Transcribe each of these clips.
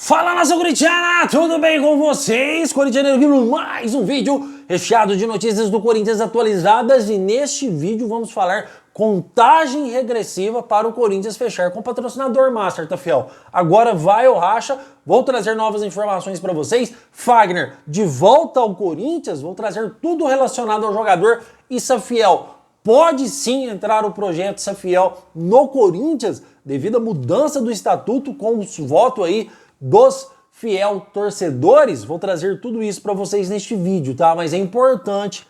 Fala, nação corintiana, tudo bem com vocês? Corintiano aqui no mais um vídeo recheado de notícias do Corinthians atualizadas e neste vídeo vamos falar contagem regressiva para o Corinthians fechar com o patrocinador Master, tá fiel? Agora vai ou racha, vou trazer novas informações para vocês. Fagner de volta ao Corinthians, vou trazer tudo relacionado ao jogador e Safiel. Pode sim entrar o projeto Safiel no Corinthians devido à mudança do estatuto com os votos aí dos fiel torcedores. Vou trazer tudo isso para vocês neste vídeo, tá? Mas é importante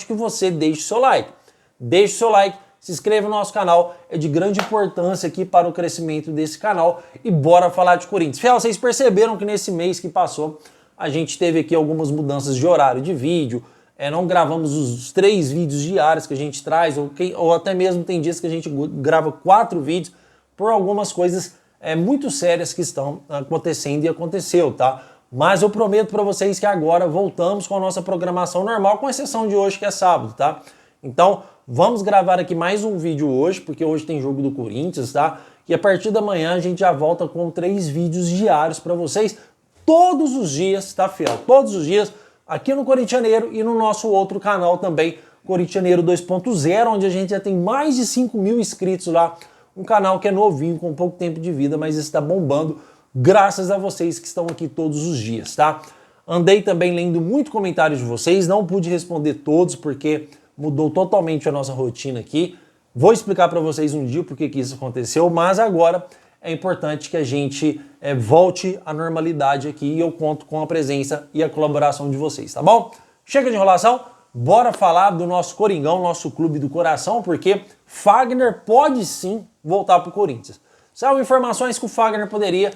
que você deixe seu like. Deixe seu like, se inscreva no nosso canal, é de grande importância aqui para o crescimento desse canal e bora falar de Corinthians. Fiel, vocês perceberam que nesse mês que passou a gente teve aqui algumas mudanças de horário de vídeo, não gravamos os 3 vídeos diários que a gente traz, ou até mesmo tem dias que a gente grava 4 vídeos por algumas coisas muito sérias que estão acontecendo e aconteceu, tá? Mas eu prometo para vocês que agora voltamos com a nossa programação normal, com exceção de hoje que é sábado, tá? Então vamos gravar aqui mais um vídeo hoje, porque hoje tem jogo do Corinthians, tá? E a partir da manhã a gente já volta com 3 vídeos diários para vocês, todos os dias, tá, fiel? Todos os dias, aqui no Corintianeiro e no nosso outro canal também, Corintianeiro 2.0, onde a gente já tem mais de 5 mil inscritos lá. Um canal que é novinho, com pouco tempo de vida, mas está bombando graças a vocês que estão aqui todos os dias, tá? Andei também lendo muito comentários de vocês, não pude responder todos porque mudou totalmente a nossa rotina aqui. Vou explicar para vocês um dia por que isso aconteceu, mas agora é importante que a gente volte à normalidade aqui e eu conto com a presença e a colaboração de vocês, tá bom? Chega de enrolação, bora falar do nosso Coringão, nosso clube do coração, porque Fagner pode sim voltar para o Corinthians. São informações que o Fagner poderia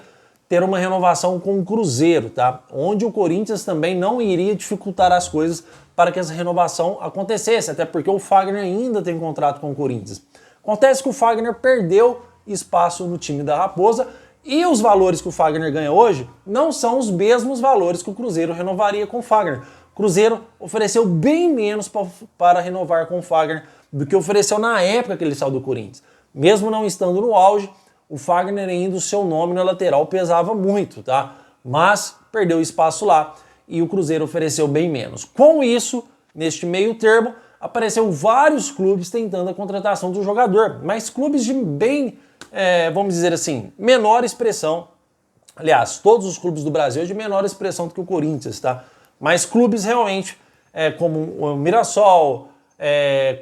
ter uma renovação com o Cruzeiro, tá? Onde o Corinthians também não iria dificultar as coisas para que essa renovação acontecesse, até porque o Fagner ainda tem contrato com o Corinthians. Acontece que o Fagner perdeu espaço no time da Raposa e os valores que o Fagner ganha hoje não são os mesmos valores que o Cruzeiro renovaria com o Fagner. O Cruzeiro ofereceu bem menos para renovar com o Fagner do que ofereceu na época que ele saiu do Corinthians. Mesmo não estando no auge, o Fagner ainda, o seu nome na lateral pesava muito, tá? Mas perdeu espaço lá e o Cruzeiro ofereceu bem menos. Com isso, neste meio termo, apareceu vários clubes tentando a contratação do jogador, mas clubes de bem, vamos dizer assim, menor expressão. Aliás, todos os clubes do Brasil de menor expressão do que o Corinthians, tá? Mas clubes realmente como o Mirassol,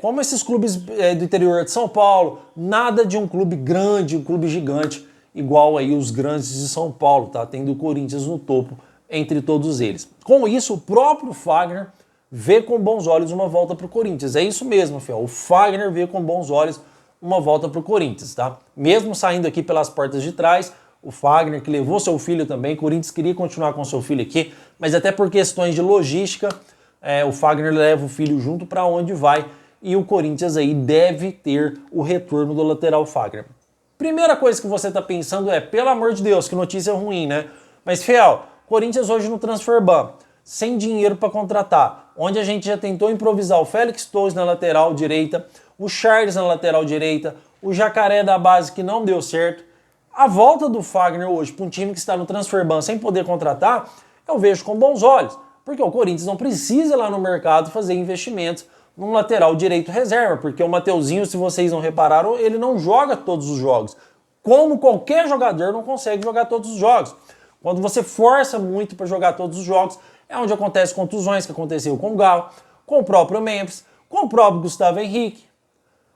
como esses clubes do interior de São Paulo, nada de um clube grande, um clube gigante, igual aí os grandes de São Paulo, tá? Tendo o Corinthians no topo entre todos eles. Com isso, o próprio Fagner vê com bons olhos uma volta para o Corinthians. É isso mesmo, fiel. O Fagner vê com bons olhos uma volta para o Corinthians, tá? Mesmo saindo aqui pelas portas de trás, o Fagner, que levou seu filho também, o Corinthians queria continuar com seu filho aqui, mas até por questões de logística, o Fagner leva o filho junto para onde vai e o Corinthians aí deve ter o retorno do lateral Fagner. Primeira coisa que você está pensando pelo amor de Deus, que notícia ruim, né? Mas, fiel, Corinthians hoje no Transferban, sem dinheiro para contratar, onde a gente já tentou improvisar o Félix Torres na lateral direita, o Charles na lateral direita, o Jacaré da base que não deu certo. A volta do Fagner hoje para um time que está no Transferban sem poder contratar, eu vejo com bons olhos. Porque o Corinthians não precisa ir lá no mercado fazer investimentos num lateral direito reserva, porque o Mateuzinho, se vocês não repararam, ele não joga todos os jogos. Como qualquer jogador não consegue jogar todos os jogos. Quando você força muito para jogar todos os jogos, é onde acontece contusões, que aconteceu com o Galo, com o próprio Memphis, com o próprio Gustavo Henrique,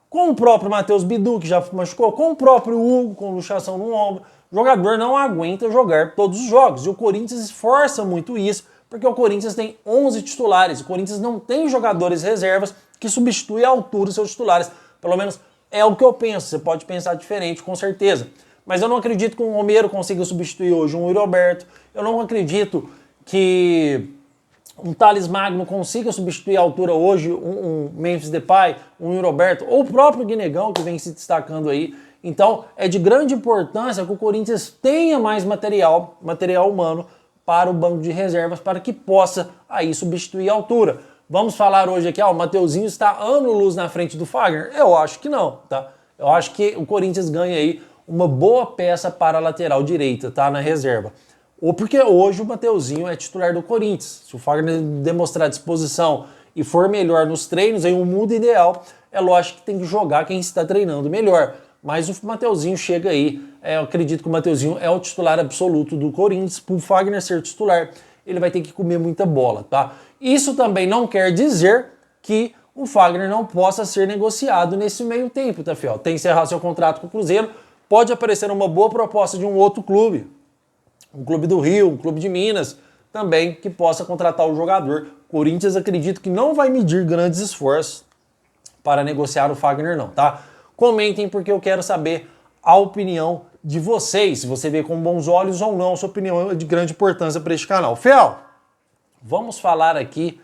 com o próprio Matheus Bidu, que já machucou, com o próprio Hugo, com luxação no ombro. O jogador não aguenta jogar todos os jogos. E o Corinthians força muito isso, porque o Corinthians tem 11 titulares. O Corinthians não tem jogadores reservas que substituem à altura os seus titulares. Pelo menos é o que eu penso. Você pode pensar diferente, com certeza. Mas eu não acredito que um Romero consiga substituir hoje um Yuri Alberto. Eu não acredito que um Thales Magno consiga substituir à altura hoje um Memphis Depay, um Yuri Alberto, ou o próprio Guinegão, que vem se destacando aí. Então, é de grande importância que o Corinthians tenha mais material humano, para o banco de reservas, para que possa aí substituir a altura. Vamos falar hoje aqui, o Mateuzinho está ano-luz na frente do Fagner? Eu acho que não, tá? Eu acho que o Corinthians ganha aí uma boa peça para a lateral direita, tá? Na reserva. Ou porque hoje o Mateuzinho é titular do Corinthians. Se o Fagner demonstrar disposição e for melhor nos treinos, em um mundo ideal, é lógico que tem que jogar quem está treinando melhor. Mas o Mateuzinho chega aí, eu acredito que o Mateuzinho é o titular absoluto do Corinthians. Para o Fagner ser titular, ele vai ter que comer muita bola, tá? Isso também não quer dizer que o Fagner não possa ser negociado nesse meio tempo, tá, fiel? Tem que encerrar seu contrato com o Cruzeiro, pode aparecer uma boa proposta de um outro clube, um clube do Rio, um clube de Minas, também que possa contratar o jogador. Corinthians acredito que não vai medir grandes esforços para negociar o Fagner não, tá? Comentem porque eu quero saber a opinião de vocês, se você vê com bons olhos ou não, sua opinião é de grande importância para este canal. Fiel, vamos falar aqui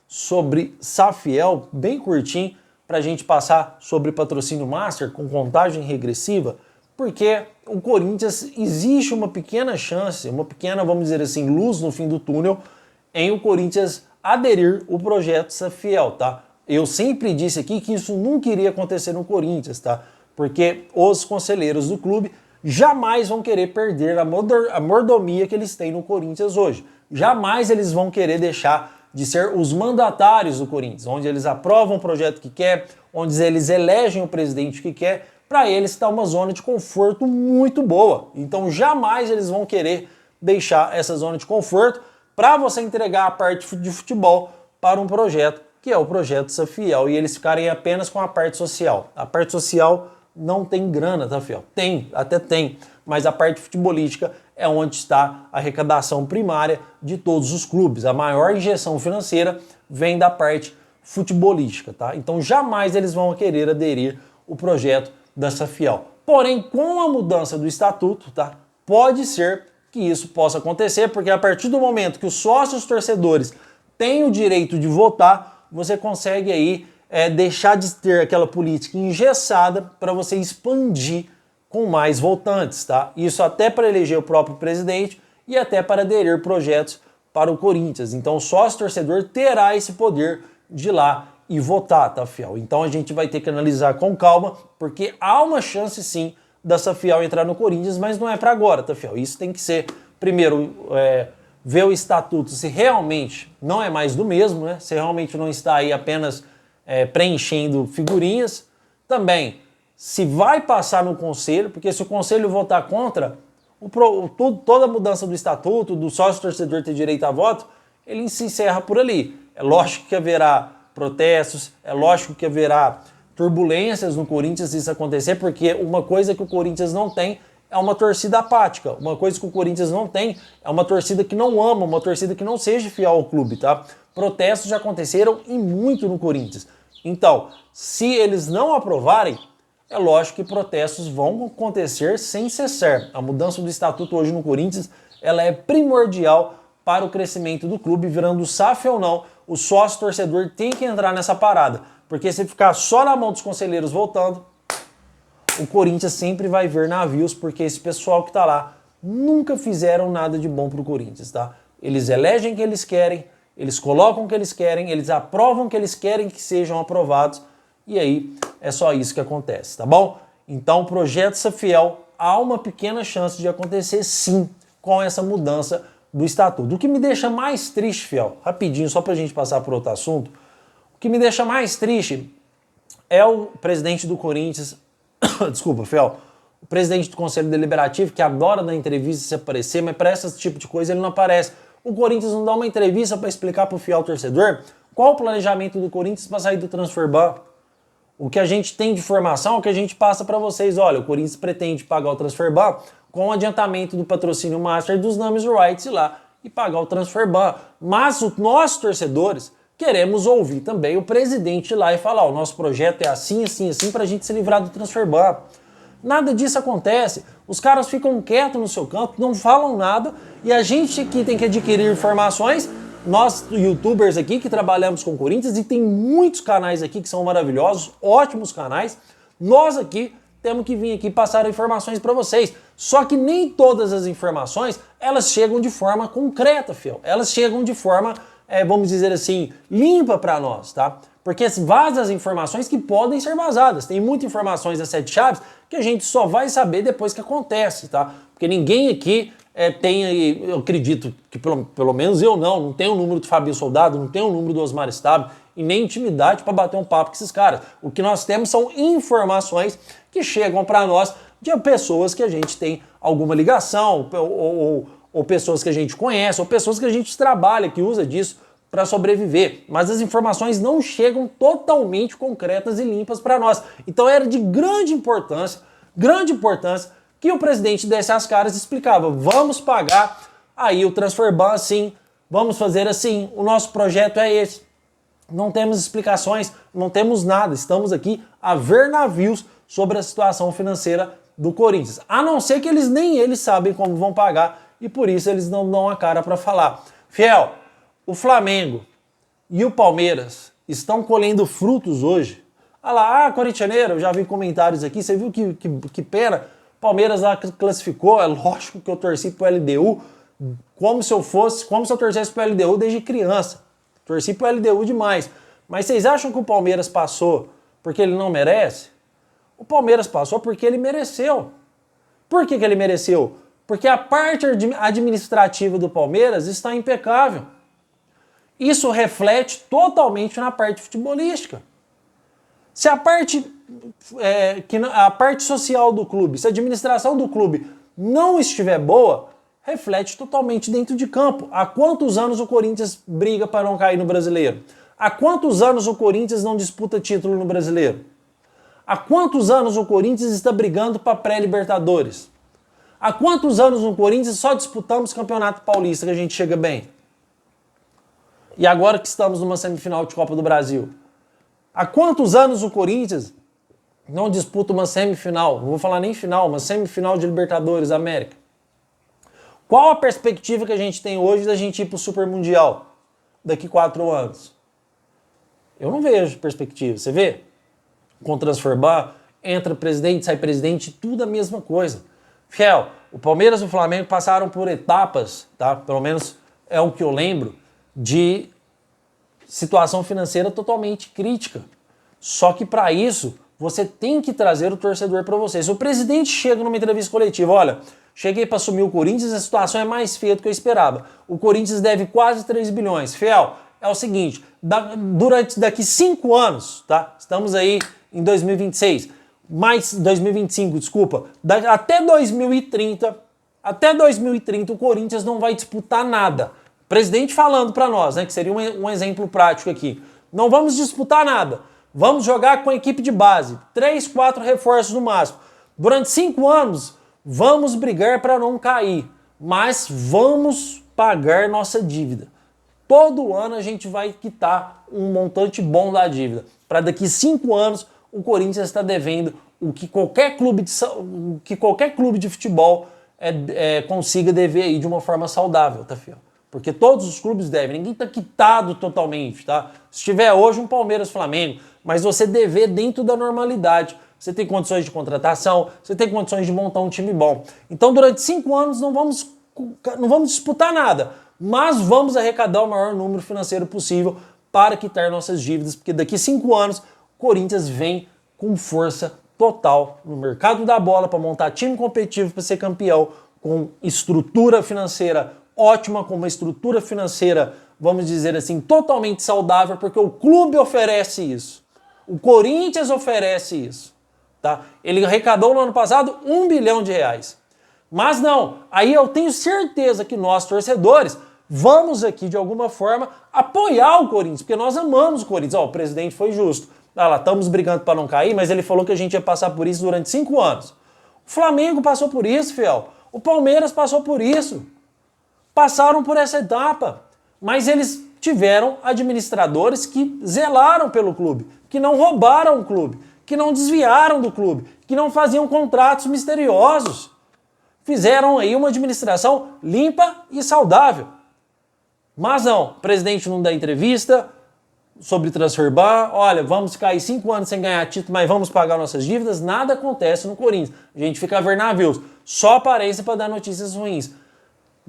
sobre Safiel, bem curtinho, para a gente passar sobre patrocínio master com contagem regressiva, porque o Corinthians existe uma pequena chance, uma pequena, vamos dizer assim, luz no fim do túnel, em o Corinthians aderir ao projeto Safiel, tá? Eu sempre disse aqui que isso nunca iria acontecer no Corinthians, tá? Porque os conselheiros do clube jamais vão querer perder a mordomia que eles têm no Corinthians hoje. Jamais eles vão querer deixar de ser os mandatários do Corinthians, onde eles aprovam o projeto que quer, onde eles elegem o presidente que quer. Para eles está uma zona de conforto muito boa. Então jamais eles vão querer deixar essa zona de conforto para você entregar a parte de futebol para um projeto que é o projeto Safiel e eles ficarem apenas com a parte social. A parte social não tem grana, tá, fiel? Tem, até tem, mas a parte futebolística é onde está a arrecadação primária de todos os clubes. A maior injeção financeira vem da parte futebolística, tá? Então jamais eles vão querer aderir ao projeto da Safiel. Porém, com a mudança do estatuto, tá? Pode ser que isso possa acontecer, porque a partir do momento que os sócios torcedores têm o direito de votar, você consegue aí deixar de ter aquela política engessada para você expandir com mais votantes, tá? Isso até para eleger o próprio presidente e até para aderir projetos para o Corinthians. Então o sócio torcedor terá esse poder de ir lá e votar, tá, fiel? Então a gente vai ter que analisar com calma, porque há uma chance sim da Safiel entrar no Corinthians, mas não é para agora, tá, fiel? Isso tem que ser, primeiro, ver o estatuto se realmente não é mais do mesmo, né? Se realmente não está aí apenas preenchendo figurinhas. Também, se vai passar no conselho, porque se o conselho votar contra, toda a mudança do estatuto, do sócio torcedor ter direito a voto, ele se encerra por ali. É lógico que haverá protestos, é lógico que haverá turbulências no Corinthians se isso acontecer, porque uma coisa que o Corinthians não tem é uma torcida apática. Uma coisa que o Corinthians não tem é uma torcida que não ama, uma torcida que não seja fiel ao clube, tá? Protestos já aconteceram e muito no Corinthians. Então, se eles não aprovarem, é lógico que protestos vão acontecer sem cessar. A mudança do estatuto hoje no Corinthians, ela é primordial para o crescimento do clube, virando SAF ou não, o sócio torcedor tem que entrar nessa parada. Porque se ficar só na mão dos conselheiros voltando, o Corinthians sempre vai ver navios, porque esse pessoal que tá lá nunca fizeram nada de bom pro Corinthians, tá? Eles elegem o que eles querem, eles colocam o que eles querem, eles aprovam o que eles querem que sejam aprovados, e aí é só isso que acontece, tá bom? Então o projeto Safiel há uma pequena chance de acontecer sim com essa mudança do estatuto. O que me deixa mais triste, fiel, rapidinho, só pra gente passar por outro assunto, o que me deixa mais triste é o presidente do Corinthians, desculpa, fiel, o presidente do Conselho Deliberativo, que adora na entrevista se aparecer, mas para esse tipo de coisa ele não aparece. O Corinthians não dá uma entrevista para explicar para o fiel torcedor qual o planejamento do Corinthians para sair do transfer ban. O que a gente tem de informação é o que a gente passa para vocês. Olha, o Corinthians pretende pagar o transfer ban com o adiantamento do patrocínio master dos names rights lá e pagar o transfer ban. Mas nós, torcedores, queremos ouvir também o presidente lá e falar, o nosso projeto é assim, assim, assim, para a gente se livrar do transfer ban. Nada disso acontece. Os caras ficam quietos no seu canto, não falam nada, e a gente aqui tem que adquirir informações, nós youtubers aqui que trabalhamos com o Corinthians, e tem muitos canais aqui que são maravilhosos, ótimos canais, nós aqui temos que vir aqui passar informações para vocês. Só que nem todas as informações, elas chegam de forma concreta, fiel. Elas chegam de forma, vamos dizer assim, limpa para nós, tá? Porque vaza as informações que podem ser vazadas. Tem muitas informações das 7 chaves que a gente só vai saber depois que acontece, tá? Porque ninguém aqui tem aí, eu acredito que pelo menos eu não tenho o número do Fabio Soldado, não tenho o número do Osmar Stabile e nem intimidade para bater um papo com esses caras. O que nós temos são informações que chegam para nós de pessoas que a gente tem alguma ligação, ou pessoas que a gente conhece, ou pessoas que a gente trabalha, que usa disso para sobreviver. Mas as informações não chegam totalmente concretas e limpas para nós. Então era de grande importância que o presidente desse as caras e explicava, vamos pagar aí o Transferban assim, vamos fazer assim, o nosso projeto é esse. Não temos explicações, não temos nada, estamos aqui a ver navios sobre a situação financeira do Corinthians. A não ser que nem eles sabem como vão pagar e por isso eles não dão a cara para falar. Fiel, o Flamengo e o Palmeiras estão colhendo frutos hoje. Olha lá, corintianeiro, eu já vi comentários aqui, você viu que pena? Palmeiras lá classificou, é lógico que eu torci pro LDU como se eu torcesse pro LDU desde criança. Torci pro LDU demais. Mas vocês acham que o Palmeiras passou porque ele não merece? O Palmeiras passou porque ele mereceu. Por que ele mereceu? Porque a parte administrativa do Palmeiras está impecável. Isso reflete totalmente na parte futebolística. Se a parte social do clube, se a administração do clube não estiver boa, reflete totalmente dentro de campo. Há quantos anos o Corinthians briga para não cair no Brasileiro? Há quantos anos o Corinthians não disputa título no Brasileiro? Há quantos anos o Corinthians está brigando para pré-Libertadores? Há quantos anos no Corinthians só disputamos Campeonato Paulista que a gente chega bem? E agora que estamos numa semifinal de Copa do Brasil? Há quantos anos o Corinthians não disputa uma semifinal? Não vou falar nem final, uma semifinal de Libertadores América. Qual a perspectiva que a gente tem hoje da gente ir para o Super Mundial daqui 4 anos? Eu não vejo perspectiva. Você vê? Com o Transferban, entra presidente, sai presidente, tudo a mesma coisa. Fiel, o Palmeiras e o Flamengo passaram por etapas, tá? Pelo menos é o que eu lembro, de situação financeira totalmente crítica. Só que para isso, você tem que trazer o torcedor para você. Se o presidente chega numa entrevista coletiva, olha, cheguei para assumir o Corinthians, a situação é mais feia do que eu esperava. O Corinthians deve quase 3 bilhões. Fiel, é o seguinte, daqui 5 anos, tá? Estamos aí em 2026, mais 2025, desculpa, até 2030 o Corinthians não vai disputar nada. O presidente falando para nós, né, que seria um exemplo prático aqui. Não vamos disputar nada. Vamos jogar com a equipe de base. 3, 4 reforços no máximo. Durante 5 anos, vamos brigar para não cair. Mas vamos pagar nossa dívida. Todo ano a gente vai quitar um montante bom da dívida. Para daqui 5 anos, o Corinthians está devendo o que qualquer clube de futebol consiga dever aí de uma forma saudável, tá, filho? Porque todos os clubes devem, ninguém está quitado totalmente, tá? Se tiver hoje um Palmeiras Flamengo, mas você dever dentro da normalidade, você tem condições de contratação, você tem condições de montar um time bom. Então durante 5 anos não vamos disputar nada, mas vamos arrecadar o maior número financeiro possível para quitar nossas dívidas, porque daqui 5 anos o Corinthians vem com força total no mercado da bola para montar time competitivo para ser campeão, com estrutura financeira ótima, com uma estrutura financeira, vamos dizer assim, totalmente saudável, porque o clube oferece isso. O Corinthians oferece isso. Tá? Ele arrecadou no ano passado 1 bilhão de reais. Mas não, aí eu tenho certeza que nós, torcedores, vamos aqui de alguma forma apoiar o Corinthians, porque nós amamos o Corinthians. Ó, o presidente foi justo. Ah lá, estamos brigando para não cair, mas ele falou que a gente ia passar por isso durante 5 anos. O Flamengo passou por isso, fiel. O Palmeiras passou por isso. Passaram por essa etapa. Mas eles tiveram administradores que zelaram pelo clube, que não roubaram o clube, que não desviaram do clube, que não faziam contratos misteriosos. Fizeram aí uma administração limpa e saudável. Mas não, o presidente não dá entrevista sobre Transferban, olha, vamos ficar aí 5 anos sem ganhar título, mas vamos pagar nossas dívidas, nada acontece no Corinthians. A gente fica a ver navios, só aparece para dar notícias ruins.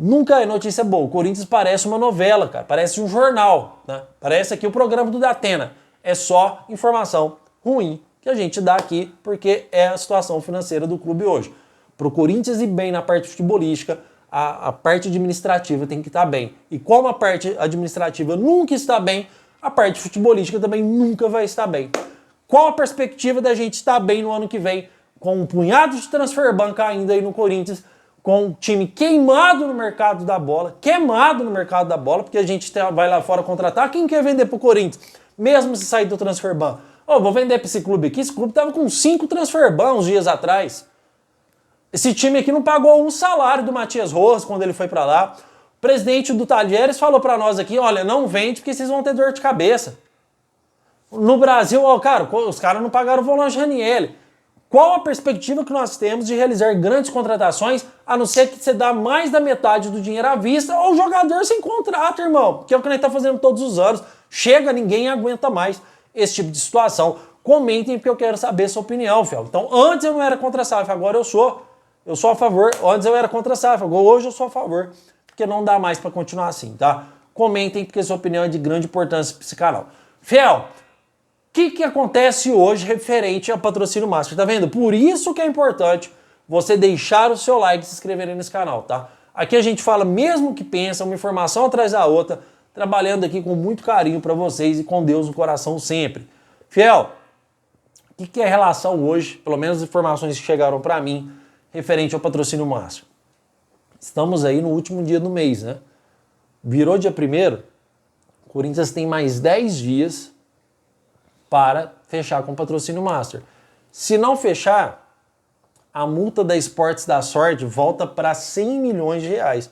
Nunca é notícia boa. O Corinthians parece uma novela, cara, parece um jornal, né? Parece aqui o programa do Datena. é só informação ruim que a gente dá aqui, porque é a situação financeira do clube hoje. Para o Corinthians ir bem na parte futebolística, a parte administrativa tem que estar bem. E como a parte administrativa nunca está bem, a parte futebolística também nunca vai estar bem. Qual a perspectiva da gente estar bem no ano que vem, com um punhado de transfer ban ainda aí no Corinthians, com um time queimado no mercado da bola, porque a gente vai lá fora contratar, quem quer vender pro Corinthians, mesmo se sair do transfer ban? Vou vender para esse clube aqui, esse clube tava com 5 transfer ban uns dias atrás. Esse time aqui não pagou um salário do Matias Rojas quando ele foi para lá. O presidente do Talheres falou para nós aqui, olha, não vende porque vocês vão ter dor de cabeça. No Brasil, cara, os caras não pagaram o volante Ranieri. Qual a perspectiva que nós temos de realizar grandes contratações, a não ser que você dá mais da metade do dinheiro à vista ou o jogador sem contrato, irmão? Que é o que nós estamos fazendo todos os anos. Chega, ninguém aguenta mais esse tipo de situação. Comentem porque eu quero saber a sua opinião, fiel. Então, antes eu não era contra a SAF, agora eu sou. Eu sou a favor. Antes eu era contra a SAF, hoje eu sou a favor. Porque não dá mais para continuar assim, tá? Comentem porque sua opinião é de grande importância para esse canal. Fiel, o que acontece hoje referente ao patrocínio master? Tá vendo? Por isso que é importante você deixar o seu like e se inscrever nesse canal, tá? Aqui a gente fala mesmo que pensa, uma informação atrás da outra, trabalhando aqui com muito carinho para vocês e com Deus no coração sempre. Fiel, o que é a relação hoje, pelo menos as informações que chegaram para mim, referente ao patrocínio master? Estamos aí no último dia do mês, né? Virou dia 1º, o Corinthians tem mais 10 dias para fechar com o patrocínio master. Se não fechar, a multa da Esportes da Sorte volta para 100 milhões de reais.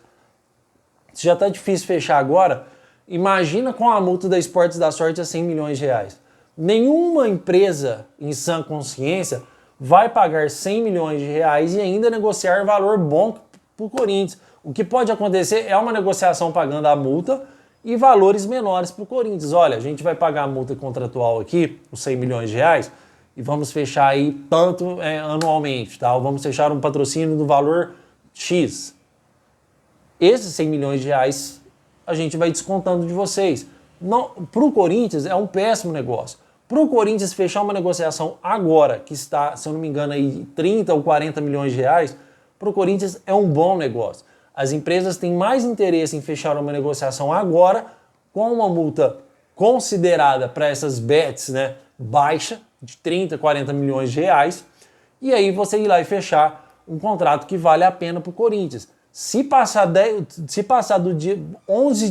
Se já está difícil fechar agora, imagina com a multa da Esportes da Sorte a 100 milhões de reais. Nenhuma empresa em sã consciência vai pagar 100 milhões de reais e ainda negociar valor bom para o Corinthians. O que pode acontecer é uma negociação pagando a multa e valores menores para o Corinthians. Olha, a gente vai pagar a multa contratual aqui, os 100 milhões de reais, e vamos fechar aí tanto anualmente, tá? Ou vamos fechar um patrocínio do valor X. Esses 100 milhões de reais a gente vai descontando de vocês. Para o Corinthians é um péssimo negócio. Para o Corinthians fechar uma negociação agora, que está, se eu não me engano, aí 30 ou 40 milhões de reais, para o Corinthians é um bom negócio. As empresas têm mais interesse em fechar uma negociação agora, com uma multa considerada para essas bets, né, baixa, de 30, 40 milhões de reais, e aí você ir lá e fechar um contrato que vale a pena para o Corinthians. Se passar do dia 11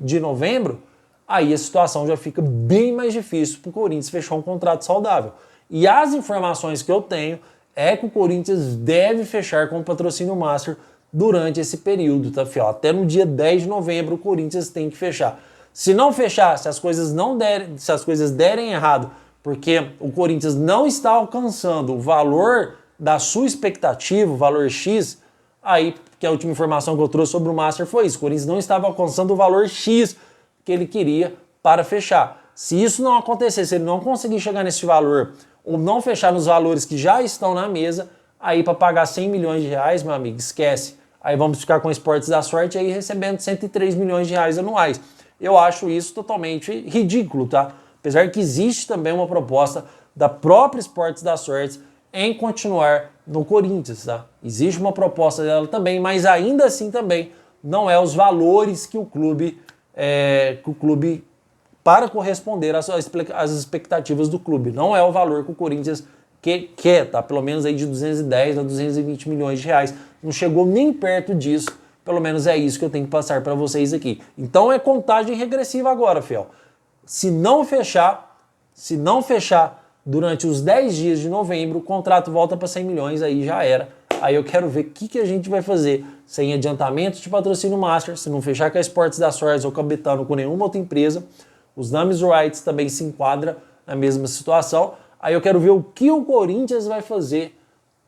de novembro, aí a situação já fica bem mais difícil para o Corinthians fechar um contrato saudável. E as informações que eu tenho é que o Corinthians deve fechar com o patrocínio master durante esse período, tá, fiel? Até no dia 10 de novembro o Corinthians tem que fechar. Se não fechar, se as coisas derem errado, porque o Corinthians não está alcançando o valor da sua expectativa, o valor X, aí, que a última informação que eu trouxe sobre o master foi isso, o Corinthians não estava alcançando o valor X que ele queria para fechar. Se isso não acontecer, se ele não conseguir chegar nesse valor, ou não fechar nos valores que já estão na mesa, aí para pagar 100 milhões de reais, meu amigo, esquece. Aí vamos ficar com o Esportes da Sorte aí recebendo 103 milhões de reais anuais. Eu acho isso totalmente ridículo, tá? Apesar que existe também uma proposta da própria Esportes da Sorte em continuar no Corinthians, tá? Existe uma proposta dela também, mas ainda assim também não é os valores que o clube para corresponder às expectativas do clube. Não é o valor que o Corinthians quer, tá? Pelo menos aí de 210 a 220 milhões de reais. Não chegou nem perto disso. Pelo menos é isso que eu tenho que passar para vocês aqui. Então é contagem regressiva agora, fiel. Se não fechar durante os 10 dias de novembro, o contrato volta para 100 milhões, aí já era. Aí eu quero ver o que a gente vai fazer sem adiantamento de patrocínio master, se não fechar com a Esportes da Sorte ou com a Betano, com nenhuma outra empresa. Os Names Rights também se enquadram na mesma situação. Aí eu quero ver o que o Corinthians vai fazer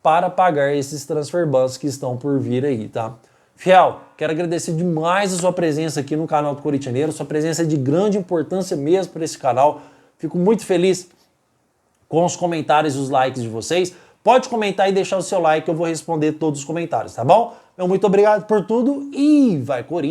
para pagar esses transfer bans que estão por vir aí, tá? Fiel, quero agradecer demais a sua presença aqui no canal do Corintianeiro. Sua presença é de grande importância mesmo para esse canal. Fico muito feliz com os comentários e os likes de vocês. Pode comentar e deixar o seu like, eu vou responder todos os comentários, tá bom? Muito obrigado por tudo e vai Corinthians!